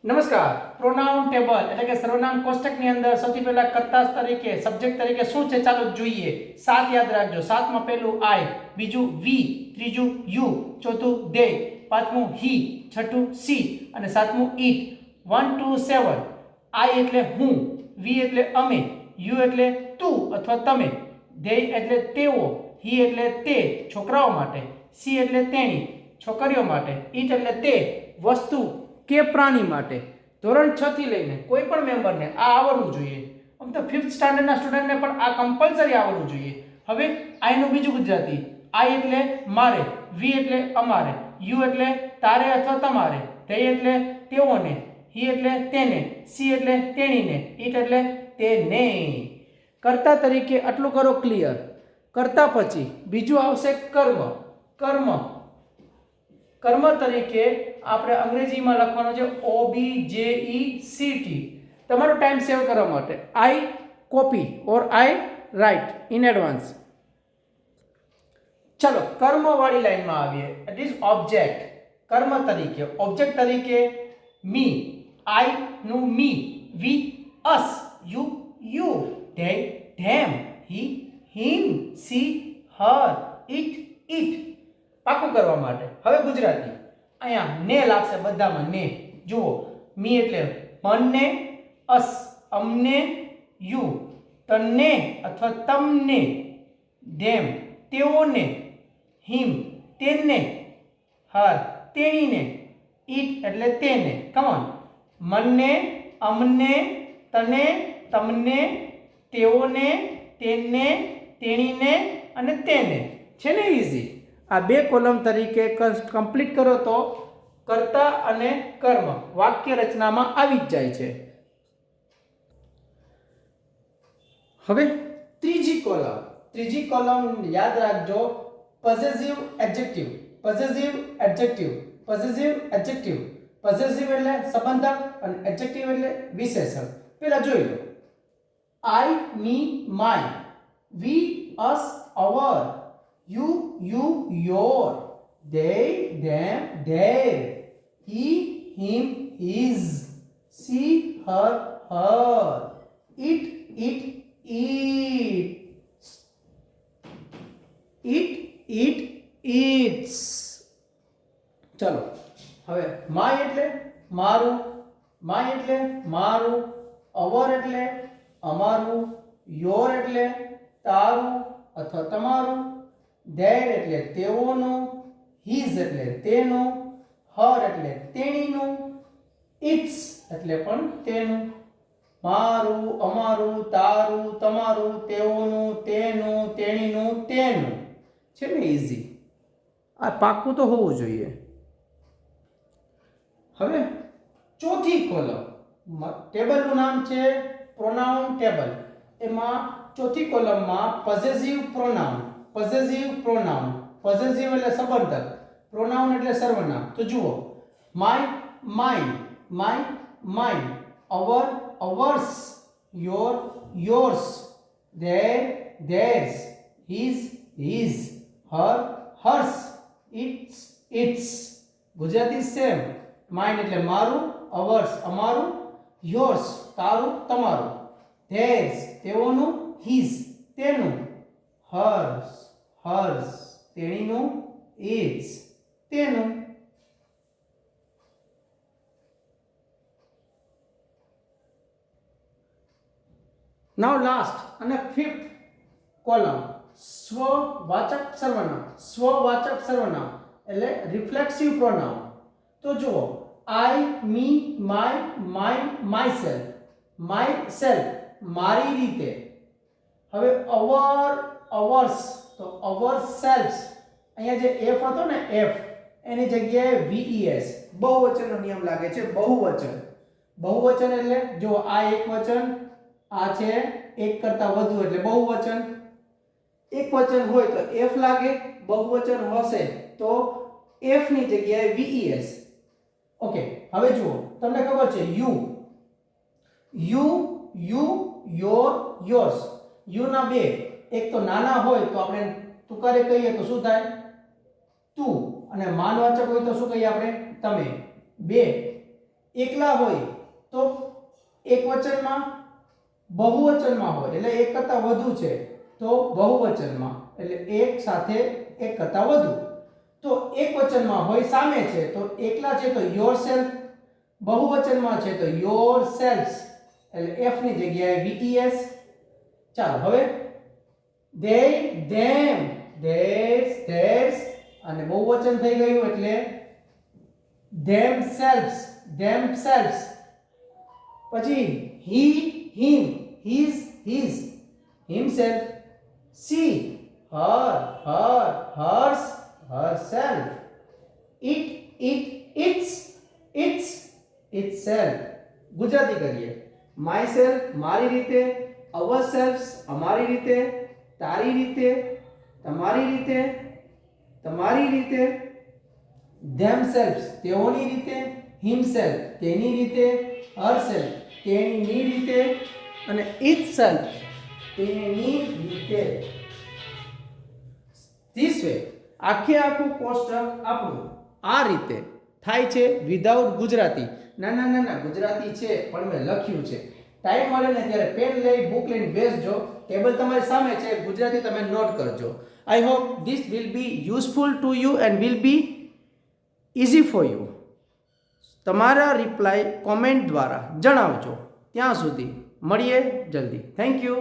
નમસ્કાર. Pronoun table એટલે કે સર્વનામ કોષ્ટકની અંદર સૌથી પહેલા કર્તા તરીકે સબ્જેક્ટ તરીકે શું છે ચાલો જોઈએ. સાત યાદ રાખજો. સાતમાં પહેલું આઈ, બીજું વી, ત્રીજું યુ, ચોથું દે, પાંચમું હી, છઠ્ઠું સી અને સાતમું ઈટ. 1 2 7. આઈ એટલે હું, વી એટલે અમે, યુ એટલે તું અથવા તમે, દે એટલે તેઓ, હી એટલે તે છોકરાઓ માટે, સી એટલે તેણી છોકરીઓ માટે, ઈટ એટલે તે વસ્તુ કે પ્રાણી માટે. ધોરણ 6 થી લઈને કોઈ પણ મેમ્બરને આ આવડવું જોઈએ. આમ તો 5th સ્ટાન્ડર્ડના સ્ટુડન્ટને પણ આ કમ્પલસરી આવડવું જોઈએ. હવે આઈ નું બીજું ગુજરાતી. આઈ એટલે મારે, વી એટલે અમારે, યુ એટલે તારે અથવા તમારે, તે એટલે તેઓને, હી એટલે તેને, સી એટલે તેણીને, ઈટ એટલે તેને. કર્તા તરીકે આટલું કરો ક્લિયર. કર્તા પછી બીજું આવશે કર્મ. કર્મ કર્મ તરીકે આપણે અંગ્રેજીમાં લખવાનું છે OBJECT. તમારો ટાઈમ સેવ કરવા માટે I copy or I write in advance. ચલો કર્મ વાળી લાઈનમાં આવીએ. It is object. કર્મ તરીકે ઓબ્જેક્ટ તરીકે મી, આઈ નું me, we us, you you, they them, he him, she her, it it. પાકું કરવા માટે હવે ગુજરાતી. અહીંયા ને લાગશે બધામાં ને. જુઓ મી એટલે મને, અસ અમને, યુ તને અથવા તમને, ધેમ તેઓને, હિમ તેને, હર તેણીને, ઈટ એટલે તેને. Come on. મને, અમને, તને, તમને, તેઓને, તેને, તેણીને અને તેને. છે ને ઈઝી. આ બે કોલમ તરીકે કમ્પ્લીટ કરો તો કર્તા અને કર્મ વાક્ય રચનામાં આવી જ જાય છે. હવે ત્રીજી કોલમ યાદ રાખજો. Possessive adjective. Possessive adjective. Possessive adjective. Possessive એટલે સંબંધક અને એડજેક્ટિવ એટલે વિશેષણ. પહેલા જોઈ લો. I me my, we us our, you your, they them their, he him his, she her it its. ચલો હવે માય એટલે મારું, માય એટલે મારું, અવર એટલે અમારું, યોર એટલે તારું અથવા તમારું, ધેર એટલે તેઓનું, હિઝ એટલે તેનું, હર એટલે તેણીનું, ઇટ્સ એટલે પણ તેનું. મારું, અમારું, તારું, તમારું, તેઓનું, તેનું, તેણીનું, તેનું. છે ને ઈઝી. આ પાકું તો હોવું જોઈએ. હવે ચોથી કોલમ ટેબલનું નામ છે પ્રોનાઉન ટેબલ. એમાં ચોથી કોલમમાં પોસેસિવ પ્રોનાઉન. પોસેસિવ પ્રોનાઉન. પોસેસિવ એટલે સંબંધક, પ્રોનાઉન એટલે સર્વનામ. તો જુઓ my mine, my mine, our ours, your yours, their theirs, his his, her hers, its its. Gujarati same. Mine એટલે મારું, અવર્સ અમારું, યોર્સ તારું તમારું, ધેર્સ તેઓનું, હિઝ તેનું, હર્સ હર્સ તેણીનું, ઇટ્સ તેનું. નાઉ લાસ્ટ અને ફિફ્થ કોલમ સ્વવાચક સર્વનામ. સ્વવાચક સર્વનામ એટલે રિફ્લેક્સિવ પ્રોનાઉન. તો જુઓ I me my mine myself. Myself મારી રીતે. હવે અવર અવર્સ તો અવર સેલ્ફ્સ. અહીંયા જે એફ હતો ને એફ એની જગ્યાએ વીઈએસ. બહુવચનનો નિયમ લાગે છે. બહુવચન. બહુવચન એટલે જો આ એક વચન, આ છે એક કરતા વધુ એટલે બહુવચન. એક વચન હોય તો એફ લાગે, બહુવચન હશે તો એફ ની જગ્યાએ વીઈએસ. ઓકે હવે જુઓ તમને ખબર છે યુ યોર યોર્સ. યુ ના બે, એક તો નાના હોય તો આપણે તુકારે કહીએ તો શું થાય તું, અને માનવાચક હોય તો શું કહીએ આપણે તમે. બે એકલા હોય તો એકવચનમાં, બહુવચનમાં હોય એટલે એક કરતાં વધુ છે તો બહુવચનમાં, એટલે એક સાથે એક કરતાં વધુ. તો એકવચનમાં હોય સામે છે તો એકલા છે તો યોરસેલ્ફ, બહુવચનમાં છે તો યોરસેલ્ફ્સ એટલે f ની જગ્યાએ ves. ચાલો હવે they, them, theirs, theirs અને બહુવચન થઈ ગયું એટલે themselves, themselves. પછી he, him, his, his, himself, she, her, hers, herself, it, its, itself. Gujarati કરીએ. myself મારી રીતે, ourselves અમારી રીતે, તારી રીતે, તમારી રીતે, તમારી રીતે, themselves તેઓની રીતે, himself તેની રીતે, herself તેણીની રીતે અને itself તેની રીતે. This way આખે આખું કોષ્ટક આપણું આ રીતે થાય છે વિધાઉટ ગુજરાતી. ના ગુજરાતી છે પણ મેં લખ્યું છે. ટાઈમ મળે ને ત્યારે પેન લઈ બુક લઈને બેસજો, ટેબલ તમારી સામે છે, ગુજરાતી તમે નોટ કરજો. I hope this will be useful to you and will be easy for you. તમારા રિપ્લાય કોમેન્ટ દ્વારા જણાવજો. ત્યાં સુધી મળીએ જલ્દી. Thank you.